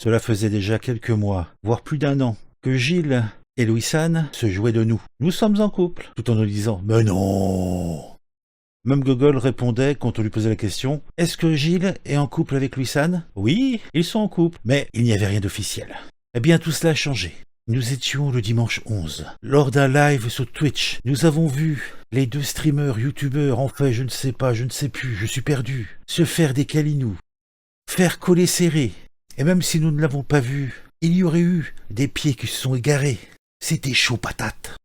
Cela faisait déjà quelques mois, voire plus d'un an, que Gilles et Louis-Anne se jouaient de nous. Nous sommes en couple, tout en nous disant « Mais non !» Même Gogol répondait quand on lui posait la question « Est-ce que Gilles est en couple avec Louis-Anne ?» Oui, ils sont en couple, mais il n'y avait rien d'officiel. Eh bien, tout cela a changé. Nous étions le dimanche 11. Lors d'un live sur Twitch, nous avons vu les deux streamers, youtubeurs, en fait, je ne sais pas, je ne sais plus, je suis perdu, se faire des câlinous, faire coller serré. Et même si nous ne l'avons pas vu, il y aurait eu des pieds qui se sont égarés. C'était chaud patate.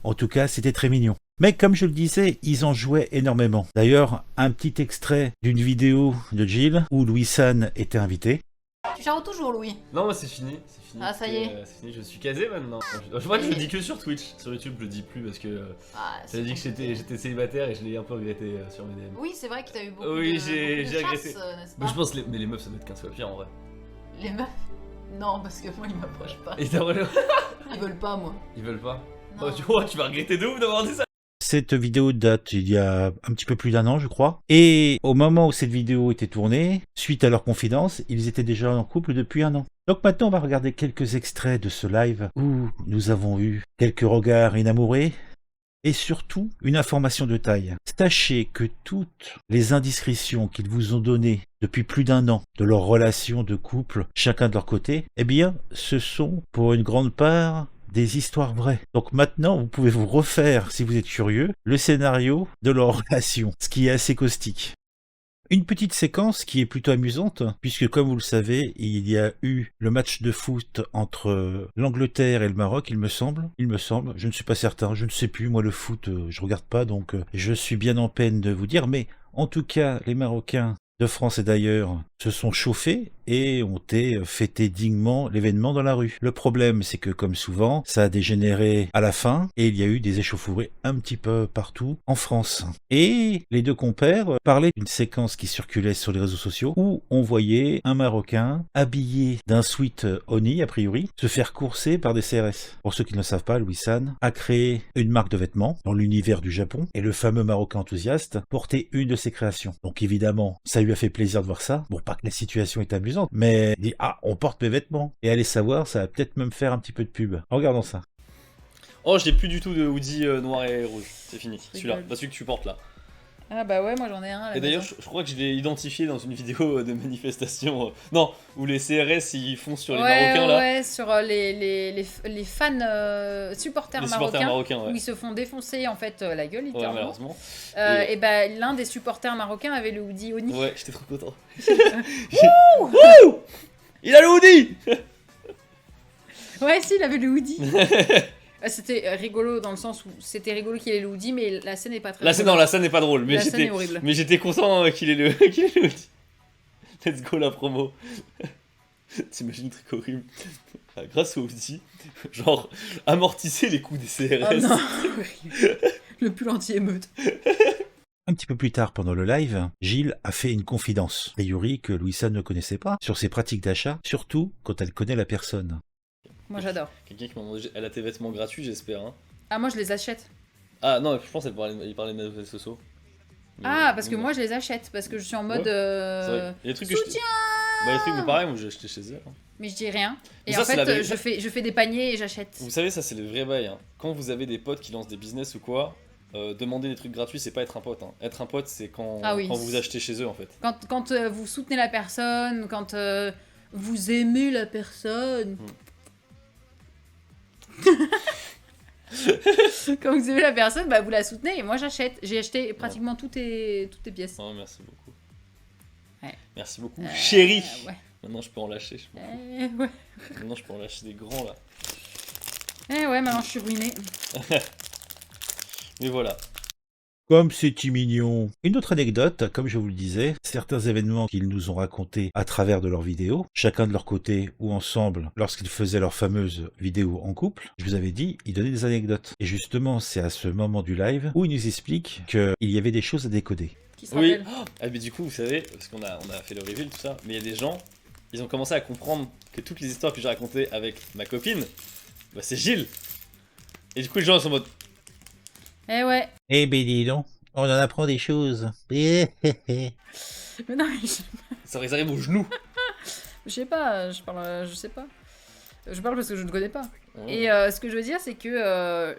En tout cas, c'était très mignon. Mais comme je le disais, ils en jouaient énormément. D'ailleurs, un petit extrait d'une vidéo de Gilles où Louis-Anne était invité. Tu charles toujours, Louis? Non, moi c'est fini. Ah, ça y est. C'est fini, je suis casé maintenant. Je crois que je le dis que sur Twitch. Sur YouTube, je le dis plus parce que ça a dit que j'étais célibataire et je l'ai un peu regretté sur mes DM. Oui, c'est vrai que t'as eu beaucoup Oui, de j'ai chasse, regretté. n'est-ce Mais pas? je pense mais les meufs ça doit être 15 fois pire en vrai. Les meufs? Non, parce que moi, ils m'approchent pas. Et t'as vraiment... Ils veulent pas, moi. Ils veulent pas. Non. Oh, tu vois, tu vas regretter de ouf d'avoir dit ça. Cette vidéo date il y a un petit peu plus d'un an, je crois. Et au moment où cette vidéo était tournée, suite à leur confidence, ils étaient déjà en couple depuis un an. Donc maintenant, on va regarder quelques extraits de ce live où nous avons eu quelques regards inamourés et surtout une information de taille. Sachez que toutes les indiscrétions qu'ils vous ont données depuis plus d'un an de leur relation de couple, chacun de leur côté, eh bien, ce sont pour une grande part des histoires vraies. Donc maintenant, vous pouvez vous refaire, si vous êtes curieux, le scénario de leur relation, ce qui est assez caustique. Une petite séquence qui est plutôt amusante, puisque comme vous le savez, il y a eu le match de foot entre l'Angleterre et le Maroc, il me semble, je ne suis pas certain, je ne sais plus, moi le foot, je regarde pas, donc je suis bien en peine de vous dire, mais en tout cas, les Marocains de France et d'ailleurs se sont chauffés et ont fêté dignement l'événement dans la rue. Le problème, c'est que comme souvent, ça a dégénéré à la fin et il y a eu des échauffourées un petit peu partout en France. Et les deux compères parlaient d'une séquence qui circulait sur les réseaux sociaux où on voyait un Marocain habillé d'un sweat Oni, a priori, se faire courser par des CRS. Pour ceux qui ne le savent pas, Louis-Anne a créé une marque de vêtements dans l'univers du Japon et le fameux Marocain enthousiaste portait une de ses créations. Donc évidemment, ça lui a fait plaisir de voir ça. Bon, pas que la situation est amusante, mais il dit « Ah, on porte mes vêtements !» Et allez savoir, ça va peut-être même faire un petit peu de pub. Regardons ça. Oh, j'ai plus du tout de hoodie noir et rouge. C'est fini. Celui-là, pas celui que tu portes là. Ah bah ouais, moi j'en ai un. À la Et d'ailleurs, maison. je crois que je l'ai identifié dans une vidéo de manifestation. Non, où les CRS ils foncent sur les Ouais, Marocains là. ouais, sur les fans supporters Les supporters marocains, marocains, où ouais. ils se font défoncer en fait la gueule Ouais, littéralement. malheureusement. Et bah l'un des supporters marocains avait le hoodie Oni. Ouais, j'étais trop content. Wouh! Il a le hoodie! Ouais, si, il avait le hoodie. C'était rigolo dans le sens où c'était rigolo qu'il ait le hoodie, mais la scène n'est pas très. La scène, non, la scène n'est pas drôle, mais La scène est horrible. j'étais content qu'il ait le hoodie. Let's go la promo. T'imagines le truc horrible. Grâce au hoodie, genre amortisser les coups des CRS. Oh non, le pull anti-émeute. Un petit peu plus tard pendant le live, Gilles a fait une confidence, a priori que Louis-Anne ne connaissait pas, sur ses pratiques d'achat, surtout quand elle connaît la personne. Moi j'adore. Quelqu'un qui m'a demandé, elle a tes vêtements gratuits, j'espère. Hein. Ah, moi je les achète. Ah non, je pense qu'il parlait de Mademoiselle Soso. Mais- Ah, parce que mais- moi je les achète, parce que je suis en mode. Ouais, c'est vrai. Il y a des trucs que je. Soutien. Bah, les trucs, mais pareil, moi j'ai acheté chez elle. Hein. Mais je dis rien. Et Mais ça, en c'est la fait, vraie- je fais des paniers et j'achète. Vous savez, ça c'est le vrai bail. Hein. Quand vous avez des potes qui lancent des business ou quoi, demander des trucs gratuits, c'est pas être un pote. Hein. Être un pote, c'est quand, Ah oui. quand vous achetez chez eux en fait. Quand vous soutenez la personne, quand vous aimez la personne. Quand vous aimez la personne, bah vous la soutenez et moi j'achète. J'ai acheté pratiquement toutes tes pièces. Oh, merci beaucoup. Ouais. Merci beaucoup, chérie. Ouais. Maintenant je peux en lâcher. Ouais. Maintenant je peux en lâcher des grands là. Ouais, maintenant je suis ruinée. Mais voilà. Comme c'est mignon. Une autre anecdote, comme je vous le disais, certains événements qu'ils nous ont racontés à travers de leurs vidéos, chacun de leur côté ou ensemble, lorsqu'ils faisaient leurs fameuses vidéos en couple, je vous avais dit, ils donnaient des anecdotes. Et justement, c'est à ce moment du live où ils nous expliquent qu'il y avait des choses à décoder. Qui se Oui. rappelle. Ah mais du coup, vous savez, parce qu'on a fait le reveal tout ça, mais il y a des gens, ils ont commencé à comprendre que toutes les histoires que j'ai racontées avec ma copine, bah c'est Gilles. Et du coup les gens ils sont en mode. Eh ouais. Eh ben dis donc, on en apprend des choses. Mais non, mais Ça arrive aux genoux. Je sais pas, je sais pas. Je parle parce que je ne connais pas. Ouais. Et ce que je veux dire, c'est que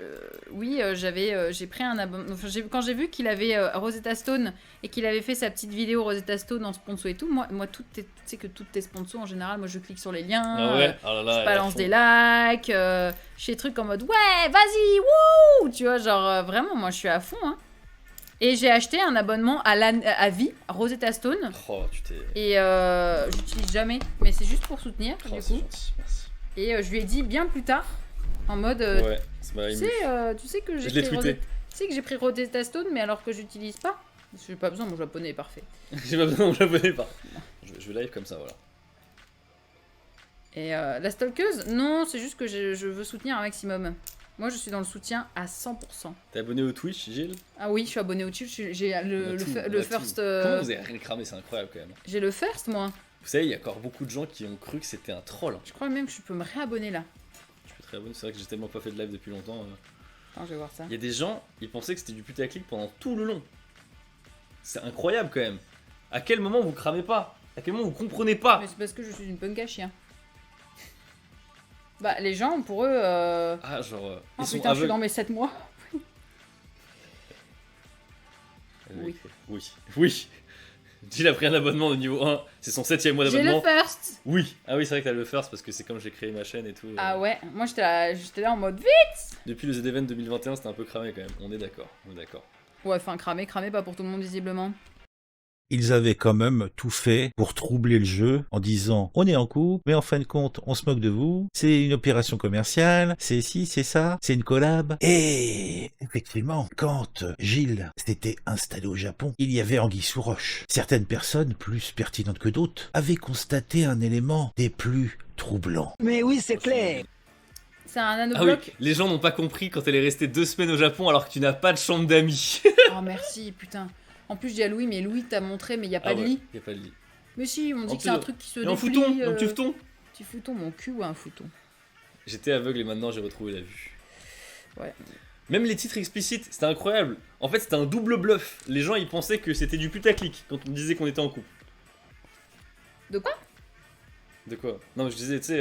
oui, j'ai pris un abonnement. Enfin, quand j'ai vu qu'il avait Rosetta Stone et qu'il avait fait sa petite vidéo Rosetta Stone en sponsor et tout, moi tu sais que toutes tes sponsors en général, moi je clique sur les liens, Ah ouais, oh là là, je elle balance a des fond. likes, je fais des trucs en mode ouais, vas-y, wouh, tu vois, genre vraiment, moi je suis à fond. Hein. Et j'ai acheté un abonnement à vie, Rosetta Stone, Oh, tu t'es. et j'utilise jamais, mais c'est juste pour soutenir Oh, du c'est coup. gentil, merci. Et je lui ai dit bien plus tard, en mode, Ouais, ça m'a ému. tu sais que Je l'ai tweeté. Tu sais que j'ai pris Rosetta Stone, mais alors que j'utilise pas. J'ai pas besoin, mon japonais est parfait. J'ai pas besoin de m'abonner pas. Je vais live comme ça, voilà. Et la stalkeuse, non, c'est juste que je veux soutenir un maximum. Moi, je suis dans le soutien à 100%. T'es abonné au Twitch, Gilles? Ah oui, je suis abonné au Twitch, j'ai On a le tout, on le a first. tout. Comment vous avez rien cramé? C'est incroyable quand même. J'ai le first, moi. Vous savez, il y a encore beaucoup de gens qui ont cru que c'était un troll. Je crois même que je peux me réabonner là. Je peux te réabonner, c'est vrai que j'ai tellement pas fait de live depuis longtemps. Attends, je vais voir ça. Il y a des gens, ils pensaient que c'était du putaclic pendant tout le long. C'est incroyable quand même. À quel moment vous cramez pas? À quel moment vous comprenez pas? Mais c'est parce que je suis une punk à chien. Bah, les gens, pour eux. Ah, genre. Oh Ils sont putain, je suis aveugles. dans mes 7 mois. Oui. Oui. Oui. Gilles a pris un abonnement au niveau 1. C'est son 7ème mois J'ai le d'abonnement. first. Oui. Ah oui, c'est vrai que t'as le first parce que c'est comme j'ai créé ma chaîne et tout. Ah ouais, moi j'étais là en mode vite. Depuis le Z-Event 2021, c'était un peu cramé quand même. On est d'accord. On est d'accord. Ouais, enfin cramé, pas pour tout le monde visiblement. Ils avaient quand même tout fait pour troubler le jeu en disant on est en couple, mais en fin de compte on se moque de vous, c'est une opération commerciale, c'est ci, c'est ça, c'est une collab. Et effectivement, quand Gilles s'était installé au Japon, il y avait anguille sous roche. Certaines personnes, plus pertinentes que d'autres, avaient constaté un élément des plus troublants. Mais oui, c'est clair. C'est un Ah oui, nanobloc. les gens n'ont pas compris quand elle est restée 2 semaines au Japon alors que tu n'as pas de chambre d'amis. Oh merci, putain. En plus, je dis à Louis, mais Louis t'a montré, mais il y a pas Ah de ouais, lit. y a pas de lit. Mais si, on En dit que plus, c'est un truc qui se Et en déplie. fouton, donc tu fouton. Petit fouton, mon cul ou un fouton. J'étais aveugle et maintenant j'ai retrouvé la vue. Ouais. Même les titres explicites, c'était incroyable. En fait, c'était un double bluff. Les gens, ils pensaient que c'était du putaclic quand on disait qu'on était en couple. De quoi? De quoi? Non, mais je disais, tu sais,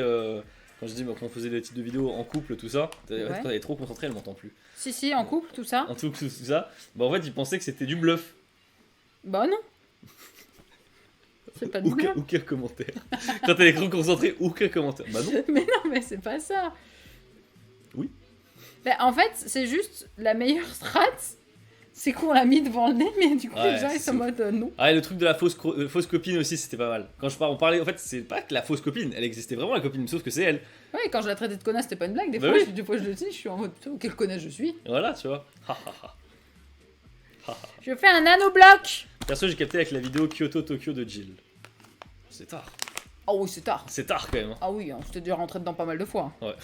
quand je dis qu'on faisait des titres de vidéos en couple, tout ça, en fait, Ouais. quand elle est trop concentrée, elle m'entend plus. Si, en couple, tout ça. En tout ça, bah en fait, ils pensaient que c'était du bluff. Bah non. C'est pas de blague. Aucun commentaire. Quand elle est trop concentrée, aucun commentaire. Bah non. Mais non, mais c'est pas ça. Oui. Bah, en fait, c'est juste la meilleure strat. C'est qu'on l'a mis devant le nez, mais du coup, Ouais, les gens ils c'est sont en mode non. Ah, et le truc de la fausse copine aussi, c'était pas mal. Quand on parlait, en fait, c'est pas que la fausse copine, elle existait vraiment la copine, sauf que c'est elle. Ouais, quand je la traitais de connasse, c'était pas une blague. Des Bah fois, oui. des fois je le dis, je suis en mode putain, quelle connasse je suis. Voilà, tu vois. Je fais un nanobloc. Perso, j'ai capté avec la vidéo Kyoto-Tokyo de Jill. C'est tard. Oh oui, c'est tard. C'est tard quand même. Hein. Ah oui, on s'était déjà rentré dedans pas mal de fois. Ouais.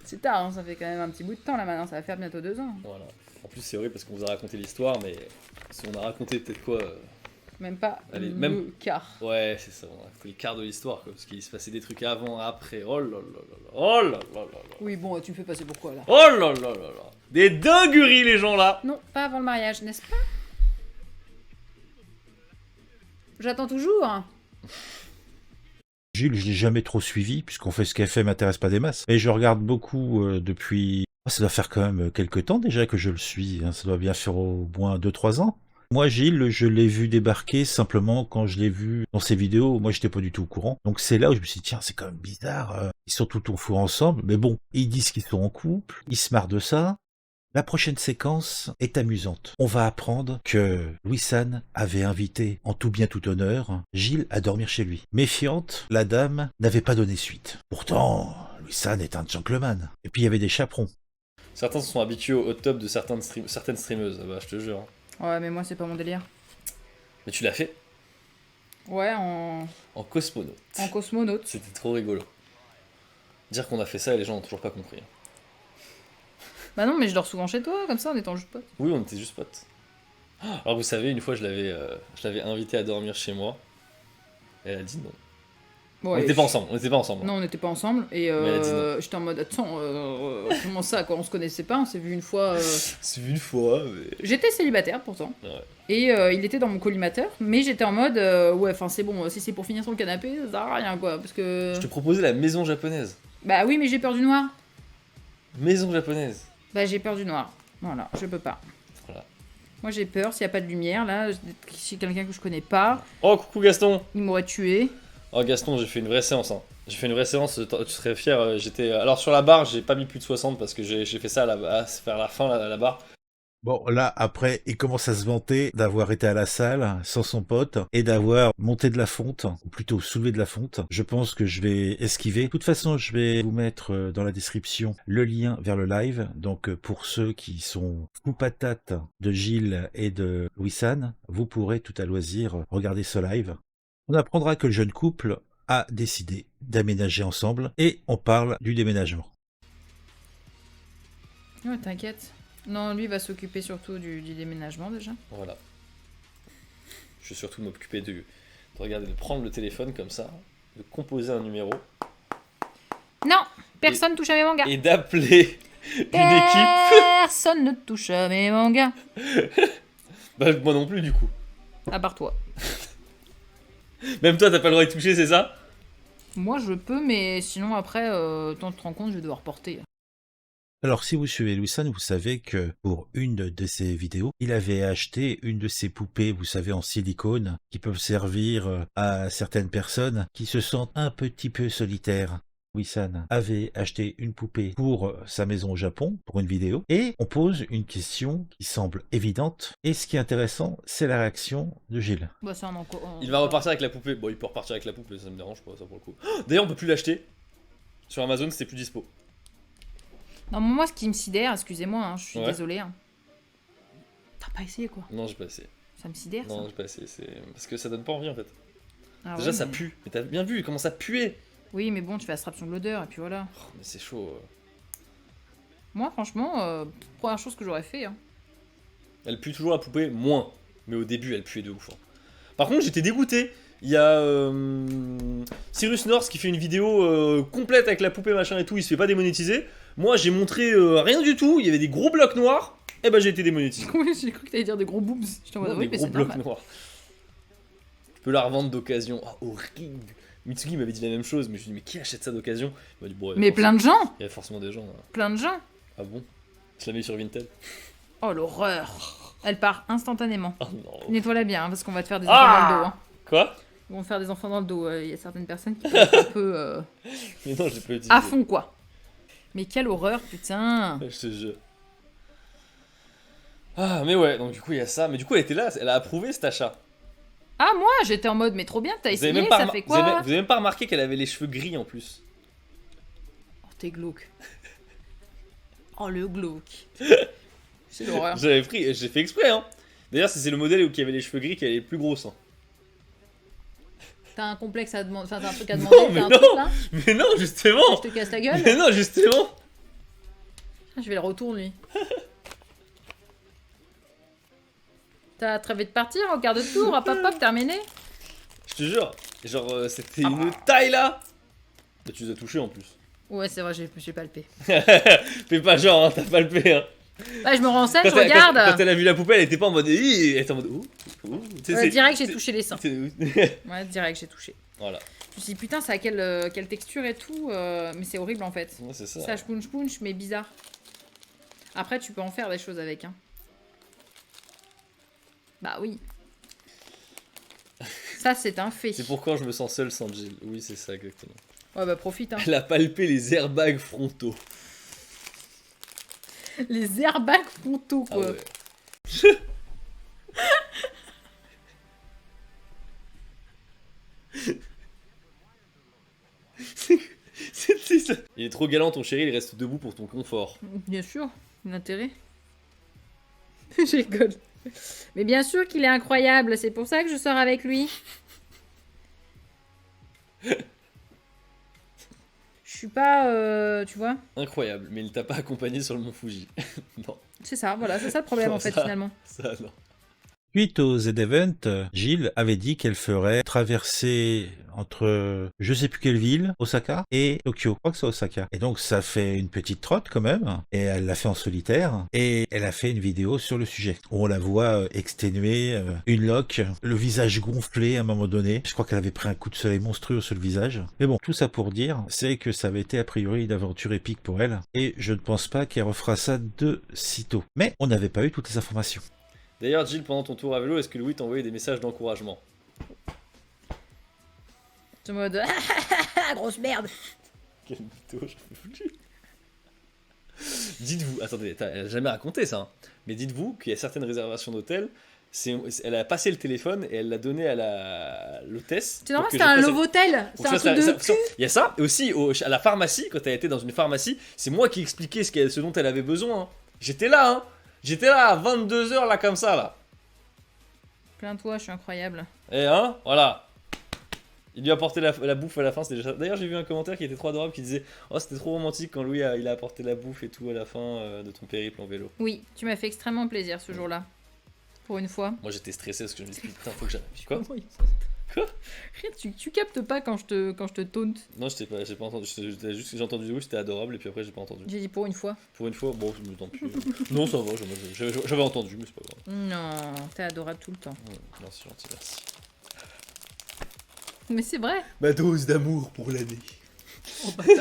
C'est tard, hein, ça fait quand même un petit bout de temps là maintenant, ça va faire bientôt 2 ans. Voilà. En plus, c'est horrible parce qu'on vous a raconté l'histoire, mais si on a raconté peut-être quoi. Même pas Allez, le même- quart. Ouais, c'est ça, on a fait le quart de l'histoire, quoi. Parce qu'il se passait des trucs avant, après. Oh là là là là. Oh là là là là. Oui, bon, tu me fais passer pour quoi là? Oh là là là là. Des dingueries, les gens là. Non, pas avant le mariage, n'est-ce pas? J'attends toujours. Gilles, je l'ai jamais trop suivi, puisqu'on fait ce qu'elle fait m'intéresse pas des masses. Et je regarde beaucoup depuis... Ça doit faire quand même quelques temps déjà que je le suis, hein. Ça doit bien faire au moins 2-3 ans. Moi, Gilles, je l'ai vu débarquer simplement quand je l'ai vu dans ses vidéos. Moi, j'étais pas du tout au courant. Donc c'est là où je me suis dit, tiens, c'est quand même bizarre. Ils sont tout au four ensemble. Mais bon, ils disent qu'ils sont en couple. Ils se marrent de ça. La prochaine séquence est amusante. On va apprendre que Louis-San avait invité, en tout bien tout honneur, Gilles à dormir chez lui. Méfiante, la dame n'avait pas donné suite. Pourtant, Louis-San est un gentleman. Et puis il y avait des chaperons. Certains se sont habitués au top de certaines streameuses, bah je te jure. Ouais, mais moi, c'est pas mon délire. Mais tu l'as fait Ouais, en cosmonaute. cosmonaute. C'était trop rigolo. Dire qu'on a fait ça et les gens n'ont toujours pas compris. Bah non, mais je dors souvent chez toi, comme ça, en étant juste pote. Oui, on était juste potes. Alors vous savez, une fois je l'avais invitée à dormir chez moi. Elle a dit non. On Ouais, n'était pas ensemble, on n'était pas ensemble. Non, on n'était pas ensemble. Et Mais elle a dit non. j'étais en mode, attends, comment ça, quoi, on se connaissait pas, on s'est vu une fois. C'est une fois, mais... J'étais célibataire pourtant. Ouais. Et il était dans mon collimateur, mais j'étais en mode, ouais, enfin c'est bon, si c'est pour finir sur le canapé, ça sert à rien, quoi. Parce que. Je te proposais la maison japonaise. Bah oui, mais j'ai peur du noir. Maison japonaise. Bah j'ai peur du noir. Voilà, je peux pas. Voilà. Moi j'ai peur, s'il n'y a pas de lumière, là, si quelqu'un que je connais pas, Oh, coucou Gaston. il m'aurait tué. Oh Gaston, j'ai fait une vraie séance. Hein. J'ai fait une vraie séance, tu serais fier. J'étais... Alors sur la barre, j'ai pas mis plus de 60 parce que j'ai fait ça vers la fin, la barre. Bon, là, après, il commence à se vanter d'avoir été à la salle sans son pote et d'avoir monté de la fonte, ou plutôt soulevé de la fonte. Je pense que je vais esquiver. De toute façon, je vais vous mettre dans la description le lien vers le live. Donc, pour ceux qui sont fous patates de Gilles et de Louis-San, vous pourrez tout à loisir regarder ce live. On apprendra que le jeune couple a décidé d'aménager ensemble et on parle du déménagement. Ouais, t'inquiète. Non, lui va s'occuper surtout du déménagement déjà. Voilà. Je vais surtout m'occuper de regarder, de prendre le téléphone comme ça, de composer un numéro. Non, personne touche à mes mangas. Et d'appeler une équipe. Personne ne touche à mes mangas. Bah, moi non plus du coup. À part toi. Même toi, t'as pas le droit de toucher, c'est ça? Moi je peux, mais sinon après, t'en te rends compte, je vais devoir porter. Alors si vous suivez Louis-San, vous savez que pour une de ses vidéos, il avait acheté une de ces poupées, vous savez, en silicone, qui peuvent servir à certaines personnes qui se sentent un petit peu solitaires. Louis-San avait acheté une poupée pour sa maison au Japon, pour une vidéo, et on pose une question qui semble évidente, et ce qui est intéressant, c'est la réaction de Gilles. Bah ça Il va repartir avec la poupée. Bon, il peut repartir avec la poupée, ça me dérange pas, ça pour le coup. D'ailleurs, on peut plus l'acheter. Sur Amazon, c'était plus dispo. Non, moi ce qui me sidère, excusez-moi, hein, je suis Ouais. désolée. Hein. T'as pas essayé quoi? Non, j'ai pas essayé. Ça me sidère Non, ça. j'ai pas essayé. Parce que ça donne pas envie en fait. Ah Déjà, ouais, ça mais- pue. Mais t'as bien vu, comment ça puait. Oui, mais bon, tu fais abstraction de l'odeur et puis voilà. Oh, mais c'est chaud. Moi franchement, première chose que j'aurais fait. Hein. Elle pue toujours la poupée, moins. Mais au début, elle puait de ouf. Hein. Par contre, j'étais dégoûté. Il y a Cyrus North qui fait une vidéo complète avec la poupée machin et tout. Il se fait pas démonétiser. Moi, j'ai montré rien du tout. Il y avait des gros blocs noirs. Et ben, j'ai été démonétisé. Oui, j'ai cru que t'allais dire des gros boobs. J'étais en mode, Non, oui, des mais gros c'est blocs normal. noirs. Tu peux la revendre d'occasion. Ah, horrible. Mitsuki m'avait dit la même chose. Mais je lui ai dit, mais qui achète ça d'occasion? Il m'a dit, bon, Mais plein de gens. il y a forcément des gens. Hein. Plein de gens. Ah bon? Je l'avais sur Vinted. Oh l'horreur. Elle part instantanément. Oh non. Nettoie-la bien, hein, parce qu'on va te faire des Ah enfants dans le dos. Hein. Quoi? Ils vont te faire des enfants dans le dos. Il y a certaines personnes qui peuvent être un peu Mais non, j'ai pas utilisé. à fond, quoi. Mais quelle horreur, putain. Je te jure. Ah, mais ouais, donc du coup, il y a ça. Mais du coup, elle était là, elle a approuvé cet achat. Ah, moi, j'étais en mode, mais trop bien, t'as Vous avez essayé, même pas, ça remar- fait vous avez quoi même- vous avez même pas remarqué qu'elle avait les cheveux gris en plus. Oh, t'es glauque. Oh, le glauque. C'est l'horreur. J'avais pris, j'ai fait exprès, hein. D'ailleurs, c'est le modèle où il y avait les cheveux gris qui est plus grosse. Hein. T'as un complexe à demander, enfin, t'as un truc à demander, Non, mais t'as un non. truc là Mais non, justement. Je te casse la gueule. Mais non, justement. Je vais le retourner, lui. T'as très vite de partir au quart de tour, hop hop hop, terminé. Je te jure. Genre, c'était une taille là. Et tu les as touchés en plus. Ouais, c'est vrai, j'ai palpé. Fais pas genre, hein, t'as palpé, hein. Bah, je me renseigne, je Quand elle- regarde. Quand elle a vu la poupée, elle était pas en mode. Elle était en mode. Ouh, ouh. Tu sais, c'est- Direct, j'ai touché les seins. c'est- Ouais, direct, j'ai touché. Voilà. Je me suis dit, putain, ça a quelle texture et tout. Mais c'est horrible en fait. Ouais, c'est ça. Ça punch punch, mais bizarre. Après, tu peux en faire des choses avec. Hein. Bah oui. Ça, c'est un fait. C'est pourquoi je me sens seul sans Jill. Oui, c'est ça, exactement. Ouais, bah profite. Hein. Elle a palpé les airbags frontaux. Les airbags frontaux, Ah quoi. ouais. C'est ça. Il est trop galant, ton chéri, il reste debout pour ton confort. Bien sûr, l'intérêt. Je rigole. Mais bien sûr qu'il est incroyable, c'est pour ça que je sors avec lui. Je suis pas, tu vois. Incroyable, mais il t'a pas accompagné sur le mont Fuji. Non, C'est ça, voilà, c'est ça le problème en fait Ça. finalement. ça non. Suite au Z-Event, Gilles avait dit qu'elle ferait traverser entre je sais plus quelle ville, Osaka et Tokyo. Je crois que c'est Osaka. Et donc ça fait une petite trotte quand même. Et elle l'a fait en solitaire. Et elle a fait une vidéo sur le sujet. Où on la voit exténuée, une loque, le visage gonflé à un moment donné. Je crois qu'elle avait pris un coup de soleil monstrueux sur le visage. Mais bon, tout ça pour dire, c'est que ça avait été a priori une aventure épique pour elle. Et je ne pense pas qu'elle refera ça de sitôt. Mais on n'avait pas eu toutes les informations. D'ailleurs, Gilles, pendant ton tour à vélo, est-ce que Louis t'a envoyé des messages d'encouragement? En mode grosse merde. Quelle mytho, je peux plus. Dites-vous, attendez, elle a jamais raconté ça, hein, mais dites-vous qu'il y a certaines réservations d'hôtels, elle a passé le téléphone et elle l'a donné à l'hôtesse. C'est normal, c'était un Lovotel. C'est un truc de cul. Il y a ça, et aussi à la pharmacie, quand elle était dans une pharmacie, c'est moi qui expliquais ce dont elle avait besoin. Hein. J'étais là, hein. J'étais là à 22h, là, comme ça, là. Plains-toi, je suis incroyable. Et hein, voilà. Il lui a apporté la bouffe à la fin, c'était déjà... D'ailleurs, j'ai vu un commentaire qui était trop adorable qui disait « Oh, c'était trop romantique quand Louis il a apporté la bouffe et tout à la fin de ton périple en vélo. » Oui, tu m'as fait extrêmement plaisir ce jour-là. Pour une fois. Moi, j'étais stressé parce que je me dis « Putain, faut que j'aille. » Quoi? Quoi? Rien, tu captes pas quand je te taunt. Non, j'ai pas entendu. J'ai entendu Louis, c'était adorable, et puis après, j'ai pas entendu. J'ai dit pour une fois. Pour une fois, bon, tant pis. Non, ça va, j'avais entendu, mais c'est pas grave. Non, t'es adorable tout le temps. Merci, gentil, merci. Mais c'est vrai. Ma dose d'amour pour l'année. Oh, bâtard.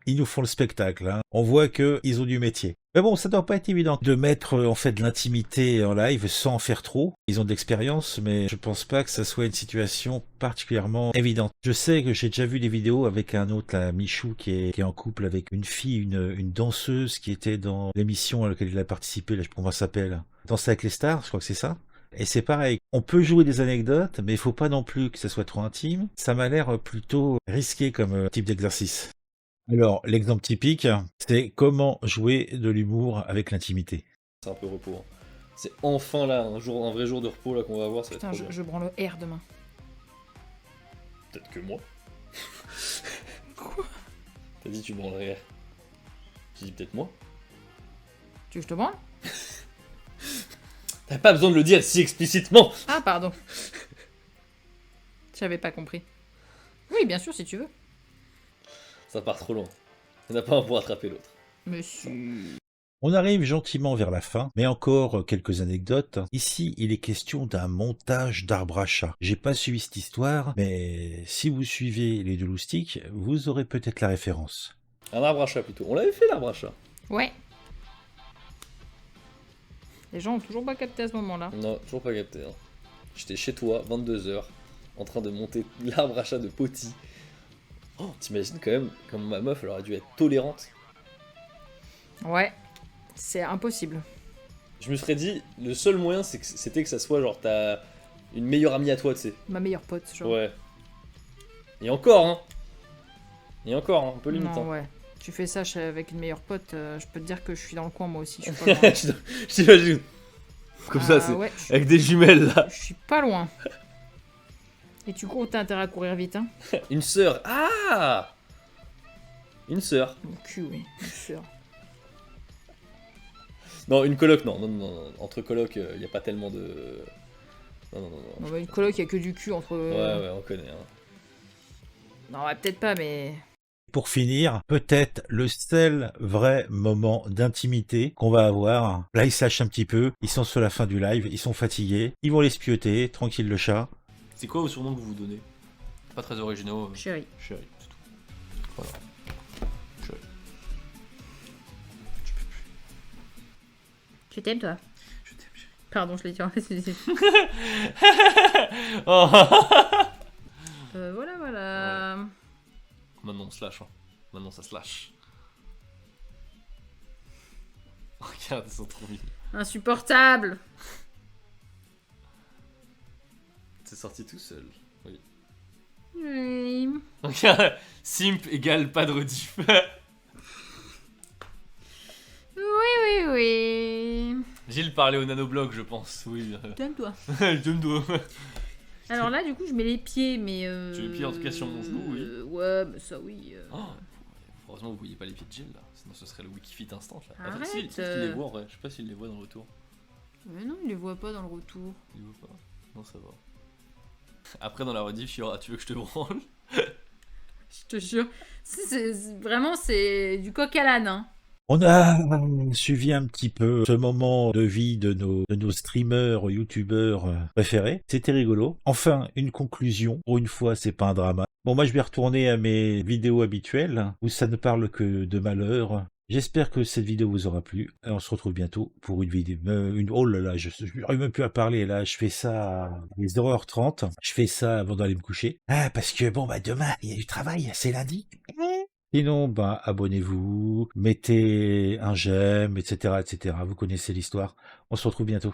Ils nous font le spectacle, hein. On voit qu'ils ont du métier. Mais bon, ça doit pas être évident de mettre en fait de l'intimité en live sans en faire trop. Ils ont de l'expérience, mais je pense pas que ça soit une situation particulièrement évidente. Je sais que j'ai déjà vu des vidéos avec un autre, là, Michou, qui est en couple avec une fille, une danseuse qui était dans l'émission à laquelle il a participé, là, je sais pas comment ça s'appelle. Danser avec les stars, je crois que c'est ça. Et c'est pareil, on peut jouer des anecdotes, mais il faut pas non plus que ça soit trop intime. Ça m'a l'air plutôt risqué comme type d'exercice. Alors, l'exemple typique, c'est comment jouer de l'humour avec l'intimité. C'est un peu repos. Hein. C'est enfin là, un vrai jour de repos là qu'on va avoir. Ça va Putain, être trop bien. je branle le R demain. Peut-être que moi. Quoi? T'as dit tu branlerais R. J'ai dit peut-être moi. Tu veux que je te branle? T'as pas besoin de le dire si explicitement. Ah, pardon. J'avais pas compris. Oui, bien sûr, si tu veux. Ça part trop loin. Il n'y en a pas un pour attraper l'autre. Monsieur. On arrive gentiment vers la fin, mais encore quelques anecdotes. Ici, il est question d'un montage d'arbre à chat. J'ai pas suivi cette histoire, mais si vous suivez les deux loustiques, vous aurez peut-être la référence. Un arbre à chat plutôt. On l'avait fait l'arbre à chat. Ouais. Les gens ont toujours pas capté à ce moment-là. Non, toujours pas capté. Hein. J'étais chez toi, 22h, en train de monter l'arbre à chat de Poti. Oh, t'imagines quand même comme ma meuf, elle aurait dû être tolérante. Ouais. C'est impossible. Je me serais dit, le seul moyen c'était que ça soit genre t'as une meilleure amie à toi, tu sais. Ma meilleure pote, genre. Ouais. Et encore, hein. Et encore, hein, un peu limite. Non, Hein. ouais. Tu fais ça avec une meilleure pote, je peux te dire que je suis dans le coin moi aussi. Je suis pas loin. Je t'imagine. Comme ça, c'est ouais, avec des jumelles là. je suis pas loin. Et tu cours, t'as intérêt à courir vite, hein. Une sœur. Ah. Une sœur. Mon cul, oui, bien sûr. Non, une coloc, non. Entre colocs, il n'y a pas tellement de. Non. Non, bah, une coloc, il y a que du cul entre. Ouais, on connaît. Hein. Non, ouais, peut-être pas, mais. Pour finir, peut-être le seul vrai moment d'intimité qu'on va avoir. Là, ils se lâchent un petit peu, ils sont sur la fin du live, ils sont fatigués, ils vont les spioter, tranquille le chat. C'est quoi vos surnoms que vous vous donnez? Pas très originaux. Chérie. Chérie, c'est tout. Voilà. Chérie. Tu t'aimes, toi? Je t'aime, chérie. Pardon, je l'ai dit en fait. Oh. Voilà. Ouais. Maintenant on se lâche. Hein. Maintenant ça se lâche. Regarde, ils sont trop mignons. Insupportable. C'est sorti tout seul. Oui. Oui. Regarde, simp égale pas de rediff. Oui. Gilles parlait au nanoblog, je pense. Oui. T'aimes-toi. Je me dois. Alors là, du coup, je mets les pieds, mais. Tu mets les pieds en tout cas sur mon genou, oui. Ouais, mais ça, oui. Oh, heureusement vous voyez pas les pieds de Gilles là, sinon ce serait le Wikifit instant là. Arrête, Attends, si, il les voit en vrai, je sais pas s'il les voit dans le retour. Mais non, il les voit pas dans le retour. Il les voit pas. Non, ça va. Après, dans la rediff, il y aura Tu veux que je te branle? Je te jure. Vraiment, c'est du coq à l'âne. Hein. On a suivi un petit peu ce moment de vie de nos streamers, youtubeurs préférés. C'était rigolo. Enfin, une conclusion. Pour une fois, c'est pas un drama. Bon, moi, je vais retourner à mes vidéos habituelles, où ça ne parle que de malheur. J'espère que cette vidéo vous aura plu. Et on se retrouve bientôt pour une vidéo. Oh là là, je n'arrive même plus à parler. Là, je fais ça à les 0h30. Je fais ça avant d'aller me coucher. Ah, parce que bon, bah demain, il y a du travail. C'est lundi. Sinon, bah, abonnez-vous, mettez un j'aime, etc., etc. Vous connaissez l'histoire. On se retrouve bientôt.